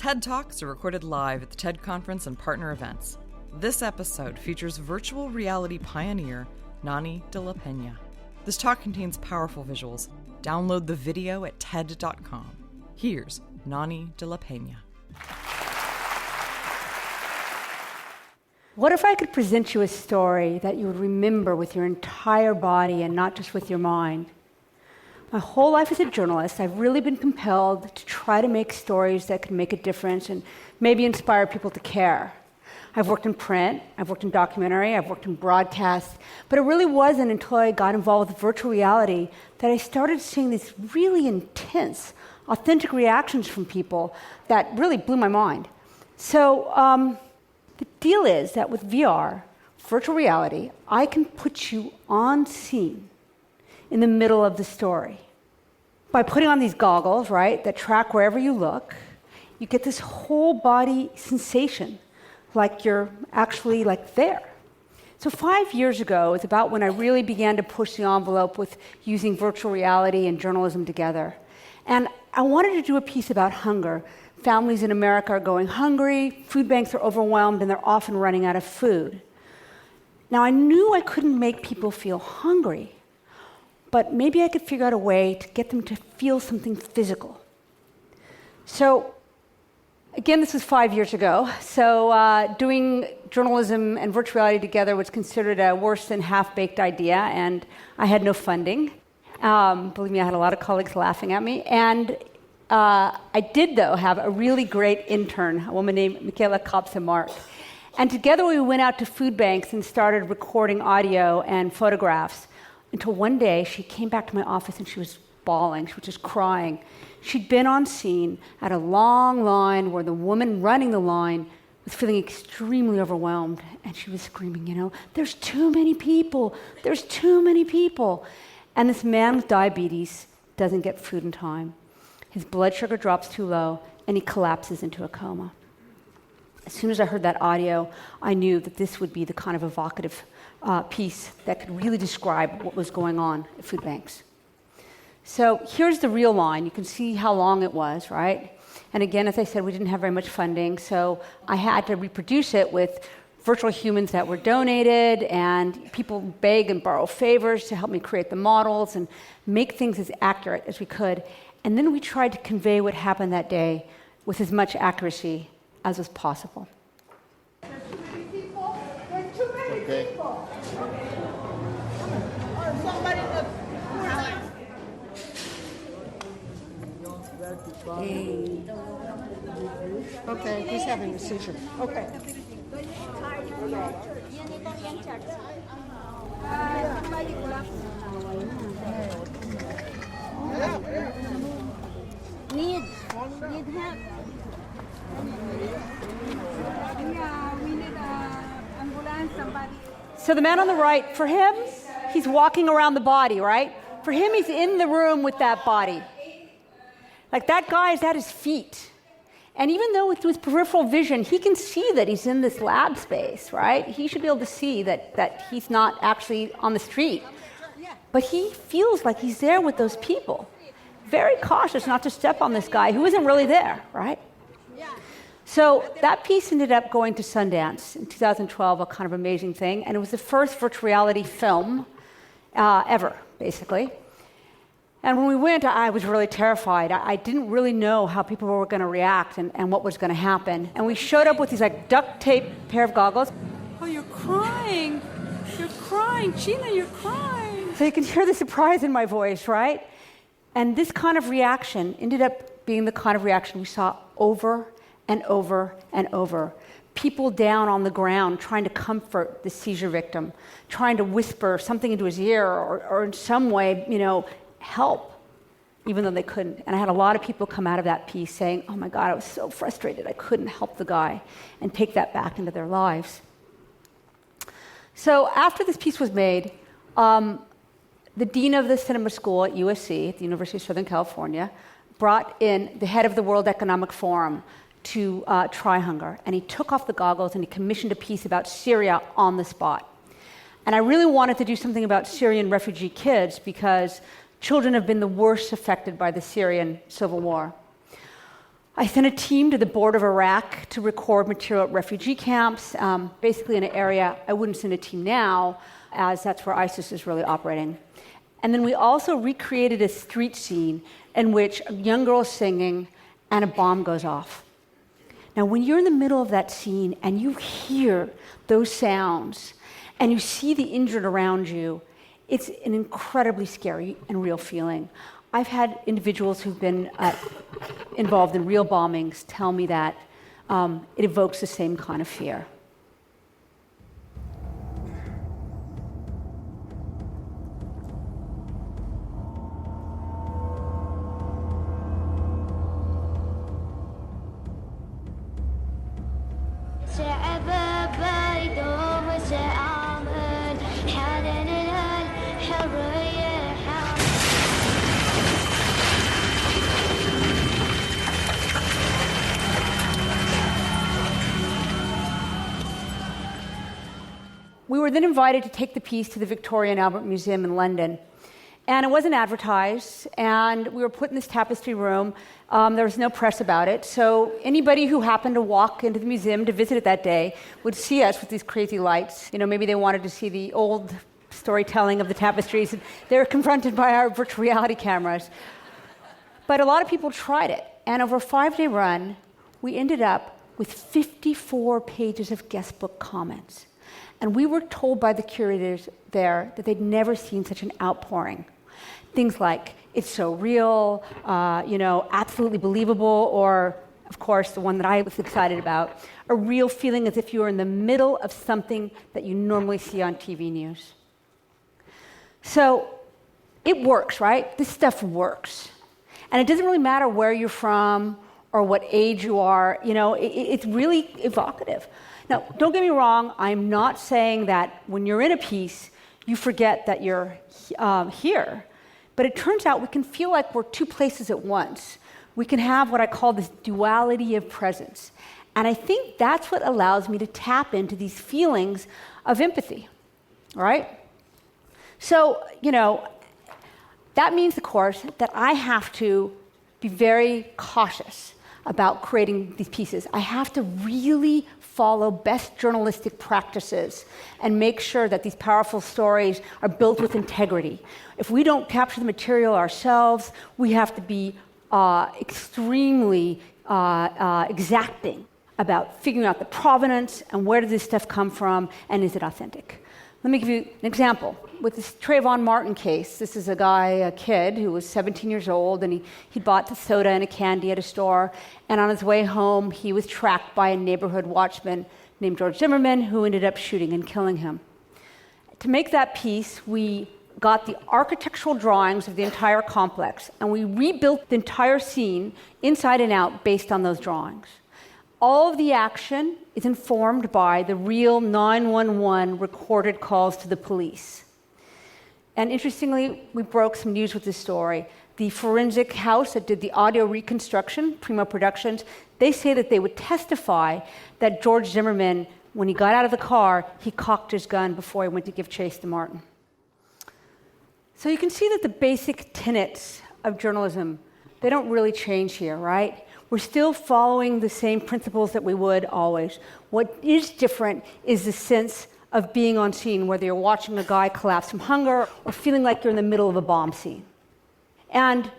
TED Talks are recorded live at the TED Conference and partner events. This episode features virtual reality pioneer Nani de la Peña. This talk contains powerful visuals. Download the video at TED.com. Here's Nani de la Peña. What if I could present you a story that you would remember with your entire body and not just with your mind? My whole life as a journalist, I've really been compelled to try to make stories that can make a difference and maybe inspire people to care. I've worked in print, I've worked in documentary, I've worked in broadcast, but it really wasn't until I got involved with virtual reality that I started seeing these really intense, authentic reactions from people that really blew my mind. So the deal is that with VR, virtual reality, I can put you on scene in the middle of the story. By putting on these goggles, right, that track wherever you look, you get this whole body sensation, like you're actually like there. So 5 years ago is about when I really began to push the envelope with using virtual reality and journalism together. And I wanted to do a piece about hunger. Families in America are going hungry, food banks are overwhelmed, and they're often running out of food. Now, I knew I couldn't make people feel hungry, but maybe I could figure out a way to get them to feel something physical. So, again, this was 5 years ago. So doing journalism and virtual reality together was considered a worse than half-baked idea, and I had no funding. Believe me, I had a lot of colleagues laughing at me. And I did, though, have a really great intern, a woman named Michaela Kopsa-Mark. And together we went out to food banks and started recording audio and photographs until one day she came back to my office and she was bawling. She was just crying. She'd been on scene at a long line where the woman running the line was feeling extremely overwhelmed. And she was screaming, there's too many people. There's too many people. And this man with diabetes doesn't get food in time. His blood sugar drops too low, and he collapses into a coma. As soon as I heard that audio, I knew that this would be the kind of evocative piece that could really describe what was going on at food banks. So here's the real line. You can see how long it was, right? And again, as I said, we didn't have very much funding, so I had to reproduce it with virtual humans that were donated, and people beg and borrow favors to help me create the models and make things as accurate as we could. And then we tried to convey what happened that day with as much accuracy as was possible. There's too many people. There's too many people. Or somebody that. Okay, he's having a seizure. Okay. Need help. Yeah, we need ambulance, somebody. So the man on the right, for him, he's walking around the body, right? For him, he's in the room with that body. Like that guy is at his feet. And even though with peripheral vision, he can see that he's in this lab space, right? He should be able to see that he's not actually on the street. But he feels like he's there with those people. Very cautious not to step on this guy who isn't really there, right? So that piece ended up going to Sundance in 2012, a kind of amazing thing. And it was the first virtual reality film ever, basically. And when we went, I was really terrified. I didn't really know how people were going to react and what was going to happen. And we showed up with these like duct tape pair of goggles. Oh, you're crying. You're crying. Gina, you're crying. So you can hear the surprise in my voice, right? And this kind of reaction ended up being the kind of reaction we saw over and over and over. People down on the ground trying to comfort the seizure victim, trying to whisper something into his ear or in some way, help, even though they couldn't. And I had a lot of people come out of that piece saying, oh my God, I was so frustrated. I couldn't help the guy, and take that back into their lives. So after this piece was made, the dean of the cinema school at USC, at the University of Southern California, brought in the head of the World Economic Forum to try hunger. And he took off the goggles and he commissioned a piece about Syria on the spot. And I really wanted to do something about Syrian refugee kids because children have been the worst affected by the Syrian civil war. I sent a team to the border of Iraq to record material at refugee camps, basically in an area I wouldn't send a team now, as that's where ISIS is really operating. And then we also recreated a street scene in which a young girl is singing and a bomb goes off. Now, when you're in the middle of that scene and you hear those sounds and you see the injured around you, it's an incredibly scary and real feeling. I've had individuals who've been involved in real bombings tell me that it evokes the same kind of fear. We were then invited to take the piece to the Victoria and Albert Museum in London. And it wasn't advertised, and we were put in this tapestry room. There was no press about it, so anybody who happened to walk into the museum to visit it that day would see us with these crazy lights. You know, maybe they wanted to see the old storytelling of the tapestries, and they were confronted by our virtual reality cameras. But a lot of people tried it, and over a 5-day run, we ended up with 54 pages of guestbook comments. And we were told by the curators there that they'd never seen such an outpouring. Things like, it's so real, absolutely believable, or, of course, the one that I was excited about, a real feeling as if you were in the middle of something that you normally see on TV news. So it works, right? This stuff works. And it doesn't really matter where you're from or what age you are. It's really evocative. Now, don't get me wrong, I'm not saying that when you're in a piece, you forget that you're here. But it turns out we can feel like we're two places at once. We can have what I call this duality of presence. And I think that's what allows me to tap into these feelings of empathy, right? So, that means, of course, that I have to be very cautious about creating these pieces. I have to really follow best journalistic practices and make sure that these powerful stories are built with integrity. If we don't capture the material ourselves, we have to be extremely exacting about figuring out the provenance and where does this stuff come from and is it authentic. Let me give you an example. With this Trayvon Martin case, this is a kid who was 17 years old, and he bought the soda and a candy at a store, and on his way home, he was tracked by a neighborhood watchman named George Zimmerman, who ended up shooting and killing him. To make that piece, we got the architectural drawings of the entire complex, and we rebuilt the entire scene inside and out based on those drawings. All of the action is informed by the real 911 recorded calls to the police. And interestingly, we broke some news with this story. The forensic house that did the audio reconstruction, Primo Productions, they say that they would testify that George Zimmerman, when he got out of the car, he cocked his gun before he went to give chase to Martin. So you can see that the basic tenets of journalism, they don't really change here, right? We're still following the same principles that we would always. What is different is the sense of being on scene, whether you're watching a guy collapse from hunger or feeling like you're in the middle of a bomb scene. And,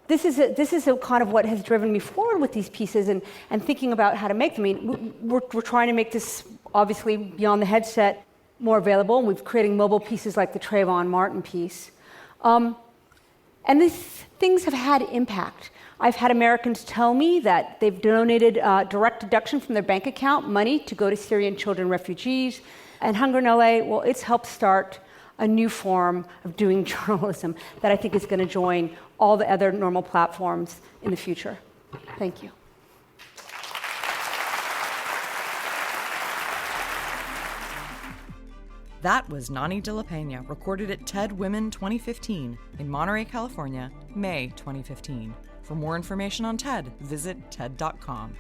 this is a kind of what has driven me forward with these pieces and thinking about how to make them. I mean, we're trying to make this, obviously, beyond the headset, more available, and we've creating mobile pieces like the Trayvon Martin piece. And these things have had impact. I've had Americans tell me that they've donated direct deduction from their bank account money to go to Syrian children refugees. And Hunger in LA, well, it's helped start a new form of doing journalism that I think is going to join all the other normal platforms in the future. Thank you. That was Nani de la Pena, recorded at TED Women 2015 in Monterey, California, May 2015. For more information on TED, visit TED.com.